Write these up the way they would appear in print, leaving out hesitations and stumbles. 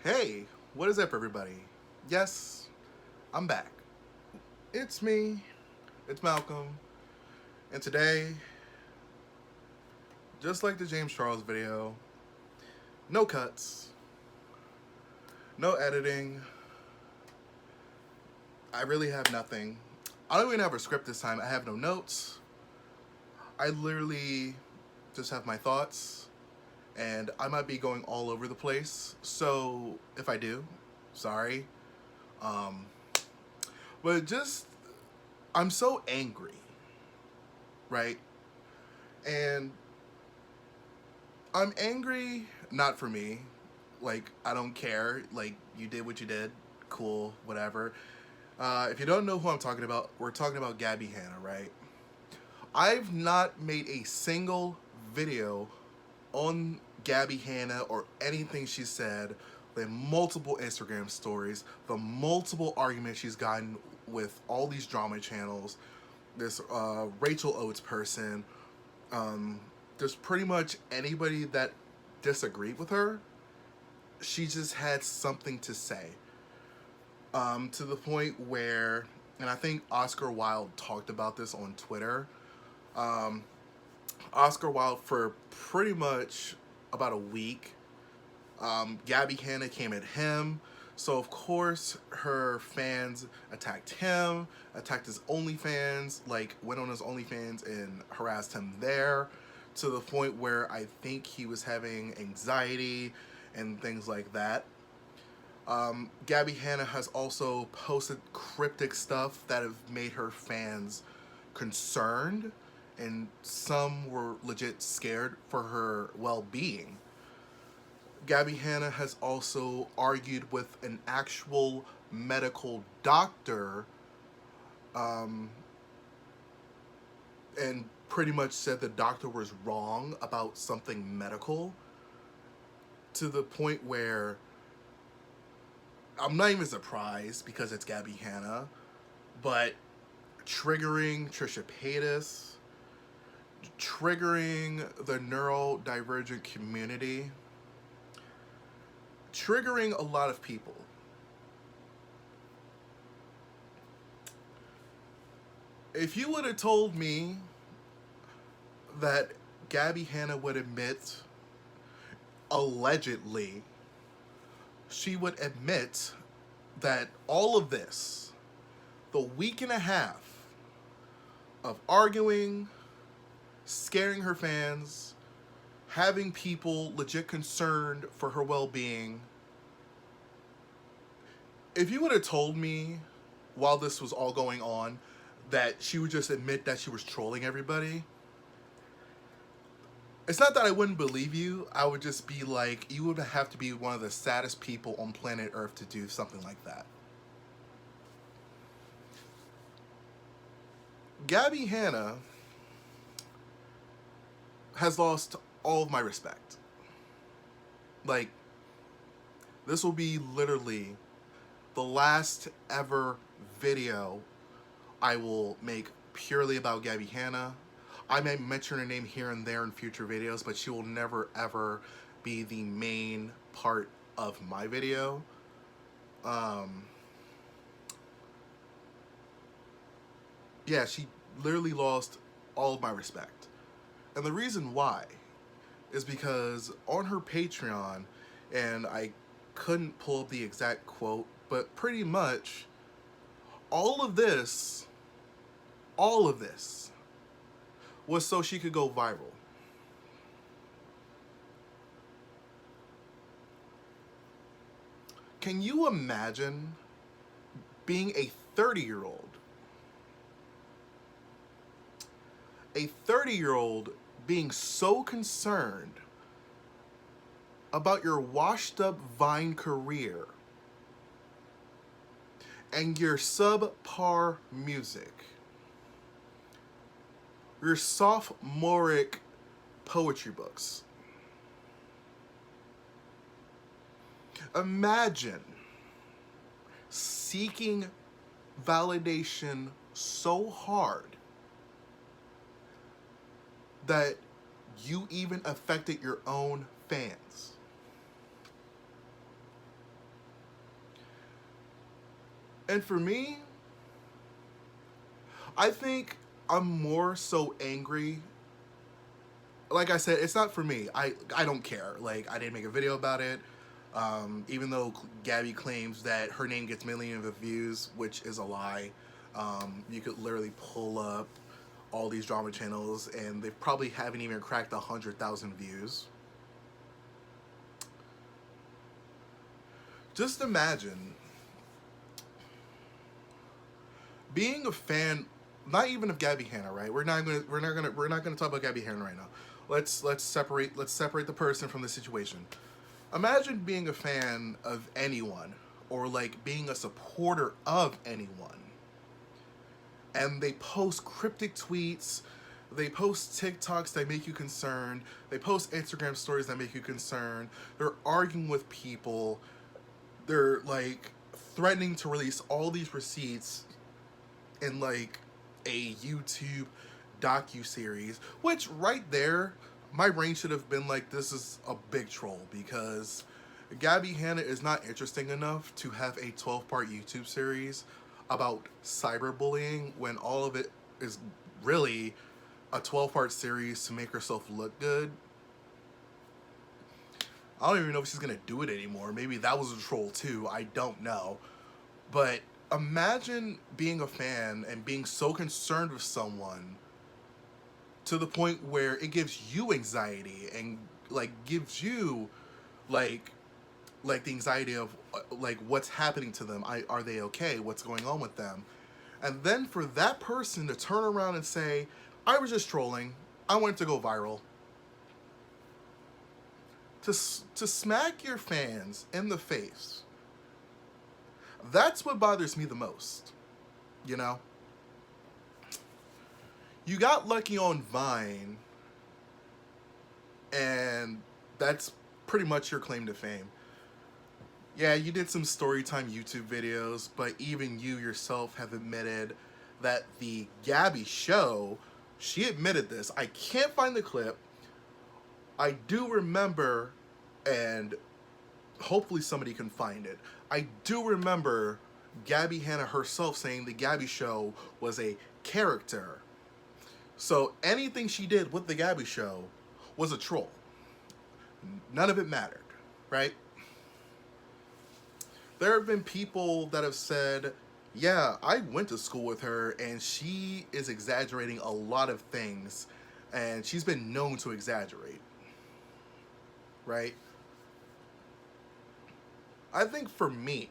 Hey, what is up, everybody? Yes, I'm back. It's me, it's Malcolm, and today, just like the James Charles video, no cuts, no editing. I really have nothing. I don't even have a script this time. I have no notes. I literally just have my thoughts, and I might be going all over the place. So if I do, sorry. Um, but just I'm so angry, right? And I'm angry not for me. Like, I don't care. Like, you did what you did. Cool, whatever. If you don't know who I'm talking about, we're talking about Gabbie Hanna, right? I've not made a single video on Gabbie Hanna or anything she said, the multiple Instagram stories, the multiple arguments she's gotten with all these drama channels, this Rachel Oates person, just pretty much anybody that disagreed with her, she just had something to say. To the point where, and I think Oscar Wilde talked about this on Twitter, Oscar Wilde for pretty much about a week, Gabbie Hanna came at him. So of course her fans attacked him, attacked his OnlyFans, like went on his OnlyFans and harassed him there, to the point where I think he was having anxiety and things like that. Gabbie Hanna has also posted cryptic stuff that have made her fans concerned, and some were legit scared for her well-being. Gabbie Hanna has also argued with an actual medical doctor, and pretty much said the doctor was wrong about something medical, to the point where I'm not even surprised because it's Gabbie Hanna, but triggering Trisha Paytas, triggering the neurodivergent community, triggering a lot of people. If you would have told me that Gabbie Hanna would admit, allegedly, she would admit that all of this, the week and a half of arguing, scaring her fans, having people legit concerned for her well-being, if you would have told me while this was all going on that she would just admit that she was trolling everybody, it's not that I wouldn't believe you. I would just be like, you would have to be one of the saddest people on planet Earth to do something like that. Gabbie Hanna has lost all of my respect. Like, this will be literally the last ever video I will make purely about Gabbie Hanna. I may mention her name here and there in future videos, but she will never ever be the main part of my video. Yeah, she literally lost all of my respect. And the reason why is because on her Patreon, and I couldn't pull up the exact quote, but pretty much all of this was so she could go viral. Can you imagine being a 30-year-old? A 30-year-old being so concerned about your washed-up Vine career and your subpar music, your sophomoric poetry books. Imagine seeking validation so hard that you even affected your own fans. And for me, I think I'm more so angry. Like I said, it's not for me. I don't care. Like, I didn't make a video about it. Even though Gabbie claims that her name gets millions of views, which is a lie. You could literally pull up all these drama channels and they probably haven't even cracked 100,000 views. Just imagine being a fan, not even of Gabbie Hanna, right? We're not gonna talk about Gabbie Hanna right now. Let's separate the person from the situation. Imagine being a fan of anyone, or like being a supporter of anyone, and they post cryptic tweets, they post TikToks that make you concerned, they post Instagram stories that make you concerned, they're arguing with people, they're like threatening to release all these receipts in like a YouTube docu-series, which right there, my brain should have been like, this is a big troll, because Gabbie Hanna is not interesting enough to have a 12-part YouTube series about cyberbullying when all of it is really a 12-part series to make herself look good. I don't even know if she's gonna do it anymore. Maybe that was a troll too. I don't know. But imagine being a fan and being so concerned with someone to the point where it gives you anxiety and like gives you like the anxiety of like what's happening to them. Are they okay? What's going on with them? And then for that person to turn around and say, I was just trolling. I wanted to go viral. To smack your fans in the face. That's what bothers me the most. You know? You got lucky on Vine, and that's pretty much your claim to fame. Yeah, you did some storytime YouTube videos, but even you yourself have admitted that the Gabbie Show, she admitted this. I can't find the clip. I do remember, and hopefully somebody can find it, I do remember Gabbie Hanna herself saying the Gabbie Show was a character. So anything she did with the Gabbie Show was a troll. None of it mattered, right? There have been people that have said, yeah, I went to school with her and she is exaggerating a lot of things, and she's been known to exaggerate, right? I think for me,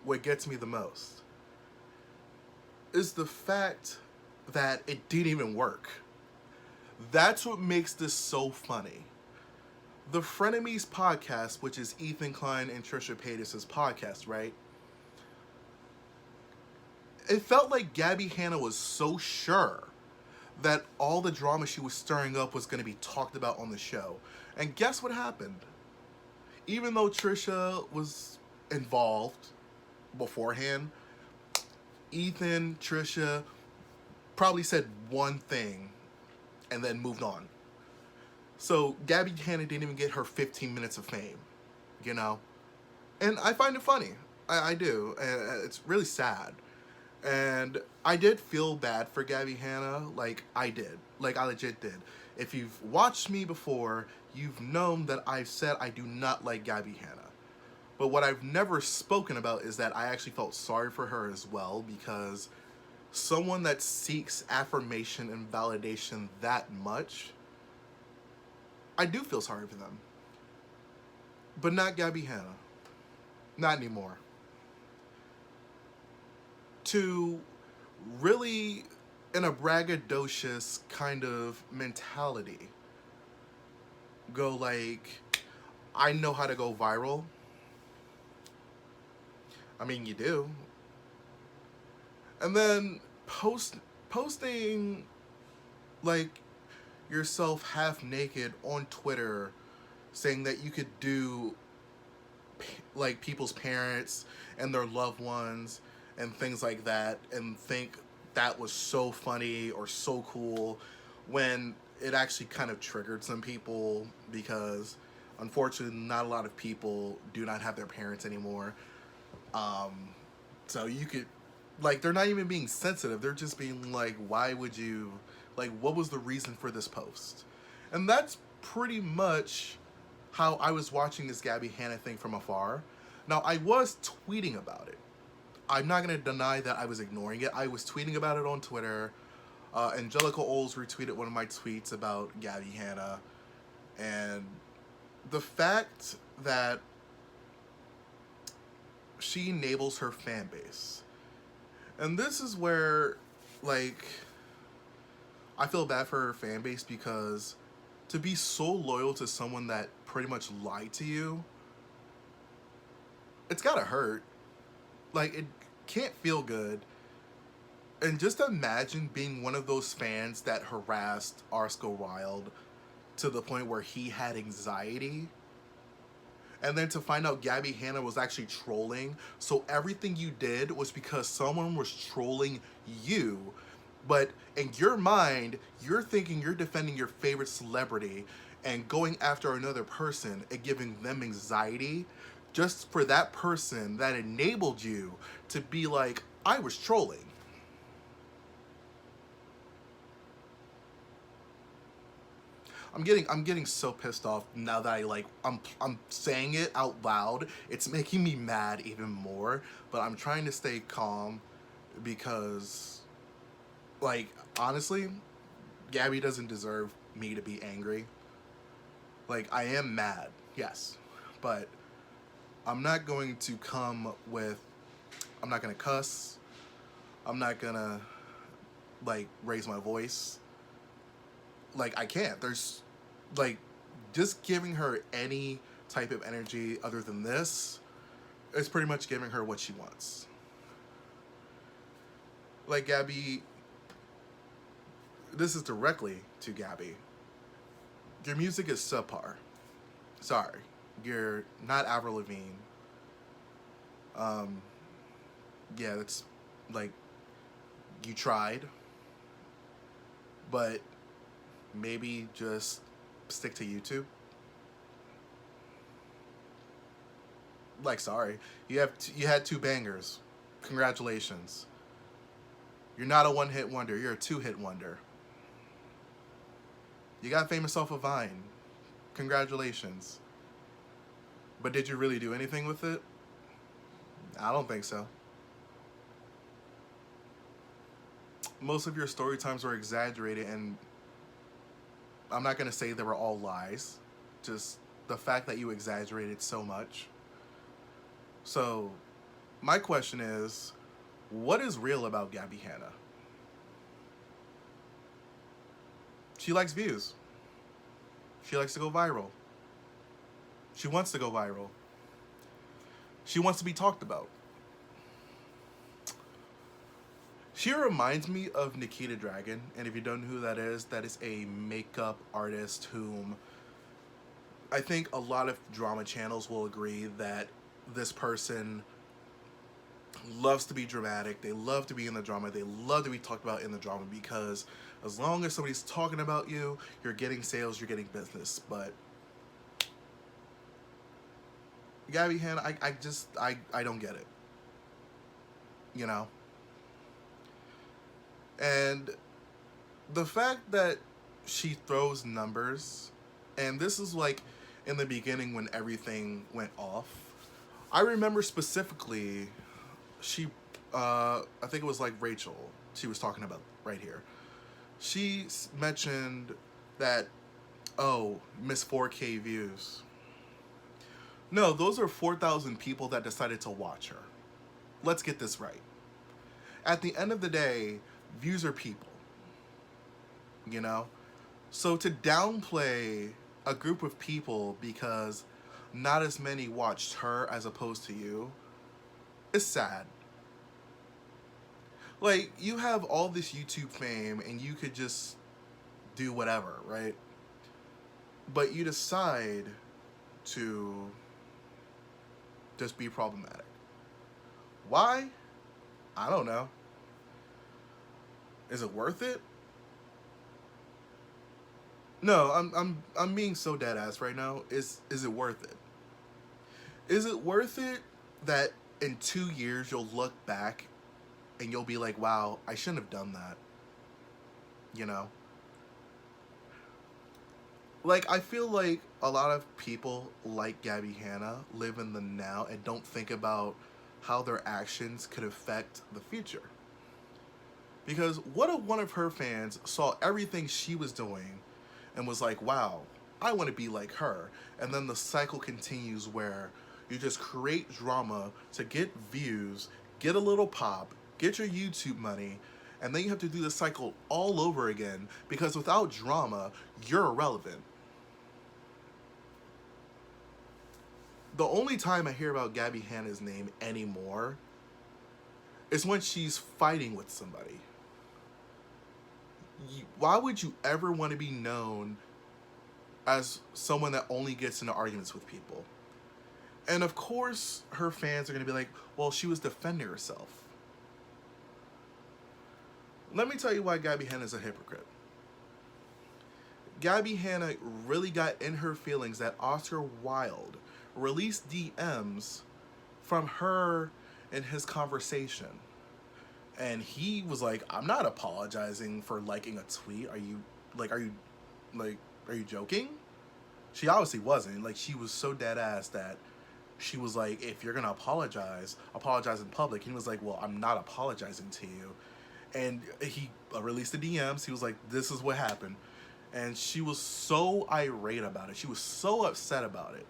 what gets me the most is the fact that it didn't even work. That's what makes this so funny. The Frenemies podcast, which is Ethan Klein and Trisha Paytas' podcast, right? It felt like Gabbie Hanna was so sure that all the drama she was stirring up was going to be talked about on the show. And guess what happened? Even though Trisha was involved beforehand, Ethan, Trisha probably said one thing and then moved on. So Gabbie Hanna didn't even get her 15 minutes of fame, you know? And I find it funny. I do. And it's really sad. And I did feel bad for Gabbie Hanna. Like, I did. Like, I legit did. If you've watched me before, you've known that I've said I do not like Gabbie Hanna. But what I've never spoken about is that I actually felt sorry for her as well, because someone that seeks affirmation and validation that much, I do feel sorry for them. But not Gabbie Hanna. Not anymore. To really, in a braggadocious kind of mentality, go like, I know how to go viral. I mean, you do. And then posting like yourself half naked on Twitter, saying that you could do like people's parents and their loved ones and things like that, and think that was so funny or so cool, when it actually kind of triggered some people, because unfortunately not a lot of people do not have their parents anymore. So you could, like, they're not even being sensitive. They're just being like, why would you, like, what was the reason for this post? And that's pretty much how I was watching this Gabbie Hanna thing from afar. Now, I was tweeting about it. I'm not going to deny that I was ignoring it. I was tweeting about it on Twitter. Angelika Oles retweeted one of my tweets about Gabbie Hanna. And the fact that she enables her fan base. And this is where, like, I feel bad for her fan base, because to be so loyal to someone that pretty much lied to you, it's gotta hurt. Like, it can't feel good. And just imagine being one of those fans that harassed Wylde to the point where he had anxiety. And then to find out Gabbie Hanna was actually trolling. So everything you did was because someone was trolling you. But in your mind, you're thinking you're defending your favorite celebrity and going after another person and giving them anxiety just for that person that enabled you to be like, I was trolling. I'm getting so pissed off now that I'm saying it out loud. It's making me mad even more, but I'm trying to stay calm because, like, honestly, Gabbie doesn't deserve me to be angry. Like, I am mad, yes, but I'm not going to I'm not gonna cuss. I'm not gonna, like, raise my voice. Like, I can't. There's, like, just giving her any type of energy other than this is pretty much giving her what she wants. Like, Gabbie, this is directly to Gabbie. Your music is subpar. Sorry. You're not Avril Lavigne. Yeah, it's, like, you tried, but maybe just stick to YouTube. Like, sorry, you had 2 bangers. Congratulations. You're not a one-hit wonder. You're a 2-hit wonder. You got famous off of Vine. Congratulations. But did you really do anything with it? I don't think so. Most of your story times were exaggerated, and I'm not going to say they were all lies. Just the fact that you exaggerated so much. So, my question is, what is real about Gabbie Hanna? She likes views. She likes to go viral. She wants to go viral. She wants to be talked about. She reminds me of Nikita Dragon, and if you don't know who that is a makeup artist whom I think a lot of drama channels will agree that this person loves to be dramatic. They love to be in the drama. They love to be talked about in the drama, because as long as somebody's talking about you, you're getting sales, you're getting business. But Gabbie Hanna, I don't get it. You know? And the fact that she throws numbers, and this is like in the beginning when everything went off. I remember specifically, I think it was like Rachel, she was talking about right here. She mentioned that, oh, miss 4K views. No, those are 4,000 people that decided to watch her. Let's get this right. At the end of the day, views are people, you know? So to downplay a group of people because not as many watched her as opposed to you is sad. Like, you have all this YouTube fame and you could just do whatever, right? But you decide to just be problematic. Why? I don't know. Is it worth it? No, I'm being so dead ass right now. Is it worth it? Is it worth it that in 2 years, you'll look back and you'll be like, wow, I shouldn't have done that. You know? Like, I feel like a lot of people like Gabbie Hanna live in the now and don't think about how their actions could affect the future. Because what if one of her fans saw everything she was doing and was like, wow, I want to be like her. And then the cycle continues where you just create drama to get views, get a little pop, get your YouTube money, and then you have to do the cycle all over again because without drama, you're irrelevant. The only time I hear about Gabbie Hanna's name anymore is when she's fighting with somebody. Why would you ever want to be known as someone that only gets into arguments with people? And of course, her fans are going to be like, well, she was defending herself. Let me tell you why Gabbie Hanna is a hypocrite. Gabbie Hanna really got in her feelings that Oscar Wylde released DMs from her in his conversation. And he was like, I'm not apologizing for liking a tweet. Are you joking? She obviously wasn't. Like, she was so dead ass that she was like, if you're gonna apologize in public. And he was like, well, I'm not apologizing to you. And he released the DMs. He was like, this is what happened. And she was so irate about it. She was so upset about it.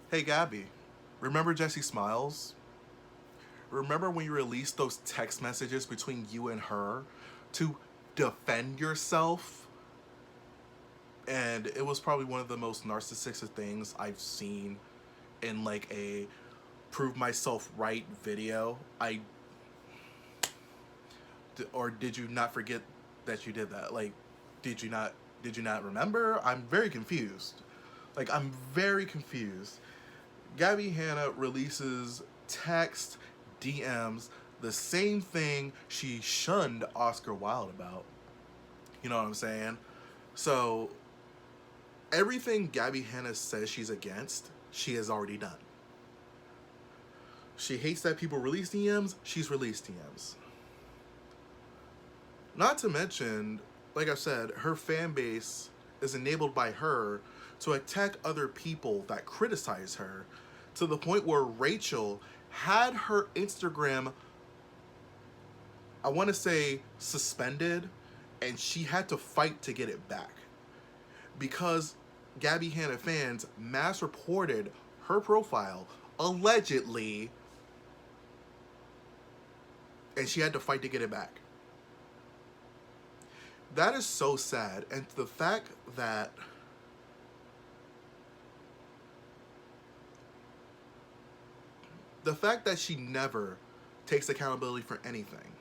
Hey, Gabbie, remember Jessie Smiles? Remember when you released those text messages between you and her to defend yourself? And it was probably one of the most narcissistic things I've seen in like a prove myself right video. Or did you not forget that you did that? Like, did you not remember? I'm very confused. Like, I'm very confused. Gabbie Hanna releases text, DMs, the same thing she shunned Oscar Wilde about. You know what I'm saying? So, everything Gabbie Hanna says she's against, she has already done. She hates that people release DMs, she's released DMs. Not to mention, like I said, her fan base is enabled by her to attack other people that criticize her, to the point where Rachel had her Instagram, I want to say, suspended, and she had to fight to get it back. Because Gabbie Hanna fans mass reported her profile, allegedly, and she had to fight to get it back. That is so sad. And the fact that she never takes accountability for anything,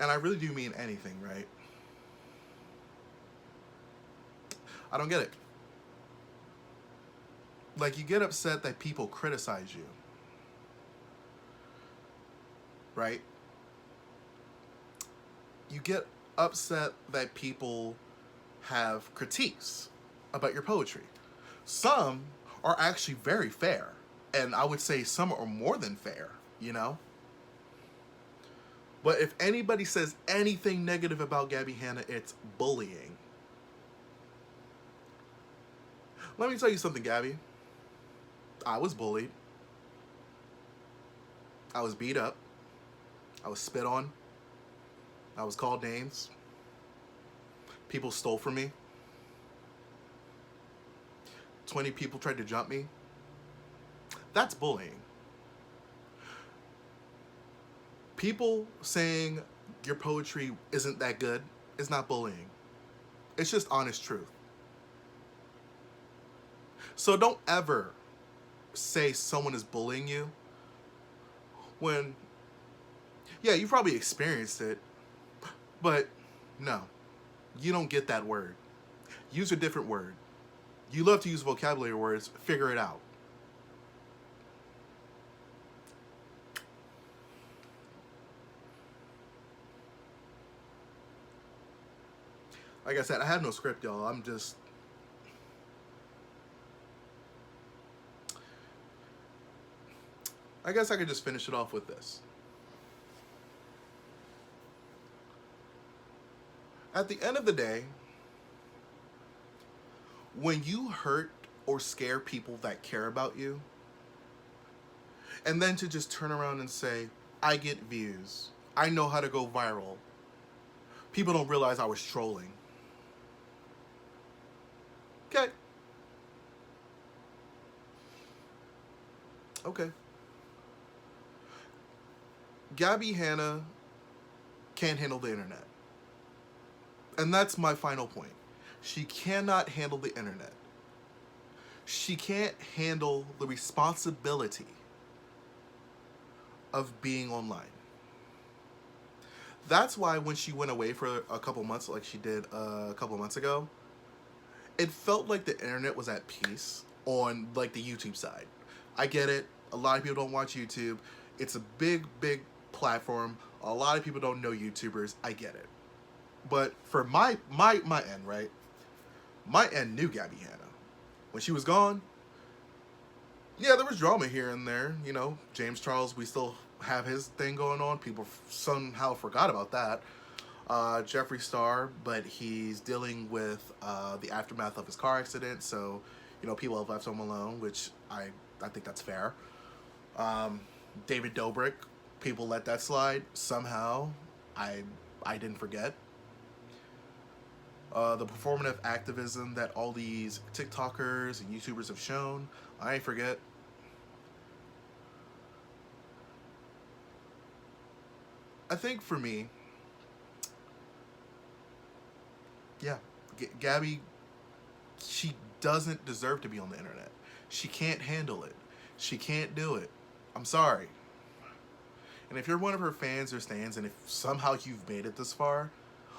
and I really do mean anything, right? I don't get it. Like, you get upset that people criticize you, right? You get upset that people have critiques about your poetry. Some are actually very fair, and I would say some are more than fair, you know? But if anybody says anything negative about Gabbie Hanna, it's bullying. Let me tell you something, Gabbie. I was bullied. I was beat up. I was spit on. I was called names. People stole from me. 20 people tried to jump me. That's bullying. People saying your poetry isn't that good is not bullying. It's just honest truth. So don't ever say someone is bullying you when, yeah, you probably experienced it, but no, you don't get that word. Use a different word. You love to use vocabulary words, figure it out. Like I said, I have no script, y'all. I'm just... I guess I could just finish it off with this. At the end of the day, when you hurt or scare people that care about you, and then to just turn around and say, I get views, I know how to go viral, people don't realize I was trolling. Okay. Okay. Gabbie Hanna can't handle the internet. And that's my final point. She cannot handle the internet. She can't handle the responsibility of being online. That's why when she went away for a couple months, like she did a couple months ago, it felt like the internet was at peace on like the YouTube side. I get it. A lot of people don't watch YouTube. It's a big, big platform. A lot of people don't know YouTubers. I get it. But for my end, right? My end knew Gabbie Hanna. When she was gone, yeah, there was drama here and there. You know, James Charles, we still have his thing going on. People somehow forgot about that. Jeffree Star, but he's dealing with the aftermath of his car accident. So, you know, people have left him alone, which I think that's fair. David Dobrik, people let that slide. Somehow, I didn't forget. The performative activism that all these TikTokers and YouTubers have shown, I ain't forget. I think for me, yeah, Gabbie, she doesn't deserve to be on the internet. She can't handle it. She can't do it. I'm sorry. And if you're one of her fans or stans, and if somehow you've made it this far,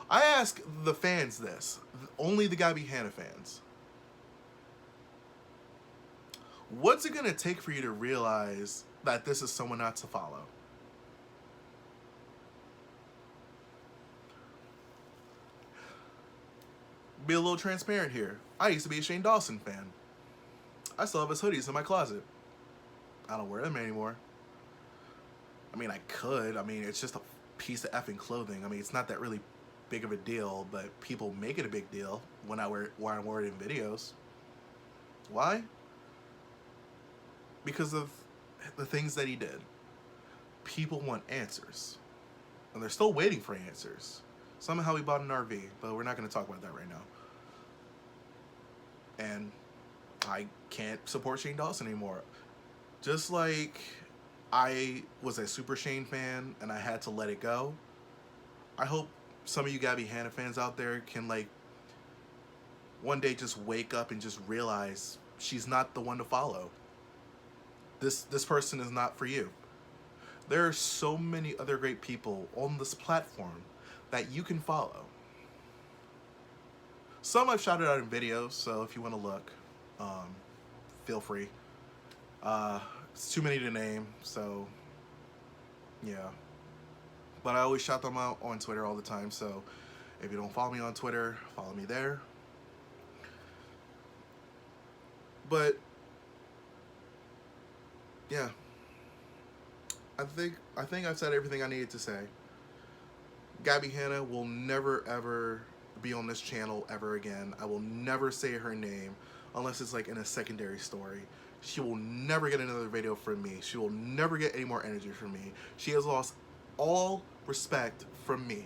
I ask the fans this, only the Gabbie Hanna fans. What's it gonna take for you to realize that this is someone not to follow? Be a little transparent here. I used to be a Shane Dawson fan. I still have his hoodies in my closet. I don't wear them anymore. I mean, I could. I mean, it's just a piece of effing clothing. I mean, it's not that really big of a deal, but people make it a big deal when I wear it in videos. Why? Because of the things that he did. People want answers. And they're still waiting for answers. Somehow he bought an RV, but we're not going to talk about that right now. And I can't support Shane Dawson anymore. Just like I was a super Shane fan and I had to let it go, I hope some of you Gabbie Hanna fans out there can, like, one day just wake up and just realize she's not the one to follow. This person is not for you. There are so many other great people on this platform that you can follow. Some I've shouted out in videos, so if you want to look, feel free. It's too many to name, so yeah. But I always shout them out on Twitter all the time, so if you don't follow me on Twitter, follow me there. But yeah, I think I've said everything I needed to say. Gabbie Hanna will never ever be on this channel ever again. I will never say her name unless it's like in a secondary story. She will never get another video from me. She will never get any more energy from me. She has lost all respect from me.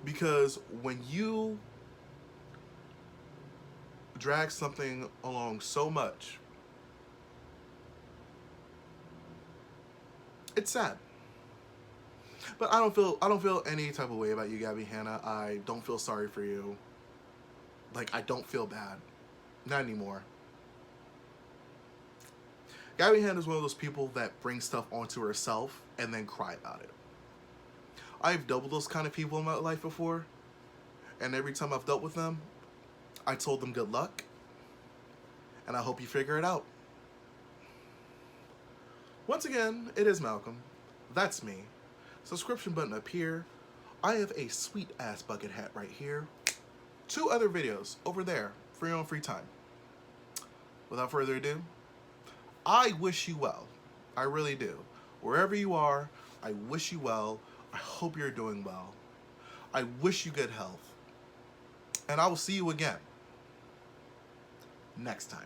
Because when you drag something along so much, it's sad. But I don't feel any type of way about you, Gabbie Hanna. I don't feel sorry for you. Like, I don't feel bad. Not anymore. Gabbie Hanna is one of those people that brings stuff onto herself and then cry about it. I've dealt with those kind of people in my life before, and every time I've dealt with them, I told them good luck, and I hope you figure it out. Once again, it is Malcolm. That's me. Subscription button up here. I have a sweet ass bucket hat right here. 2 other videos over there for your own free time. Without further ado, I wish you well. I really do. Wherever you are, I wish you well. I hope you're doing well. I wish you good health. And I will see you again next time.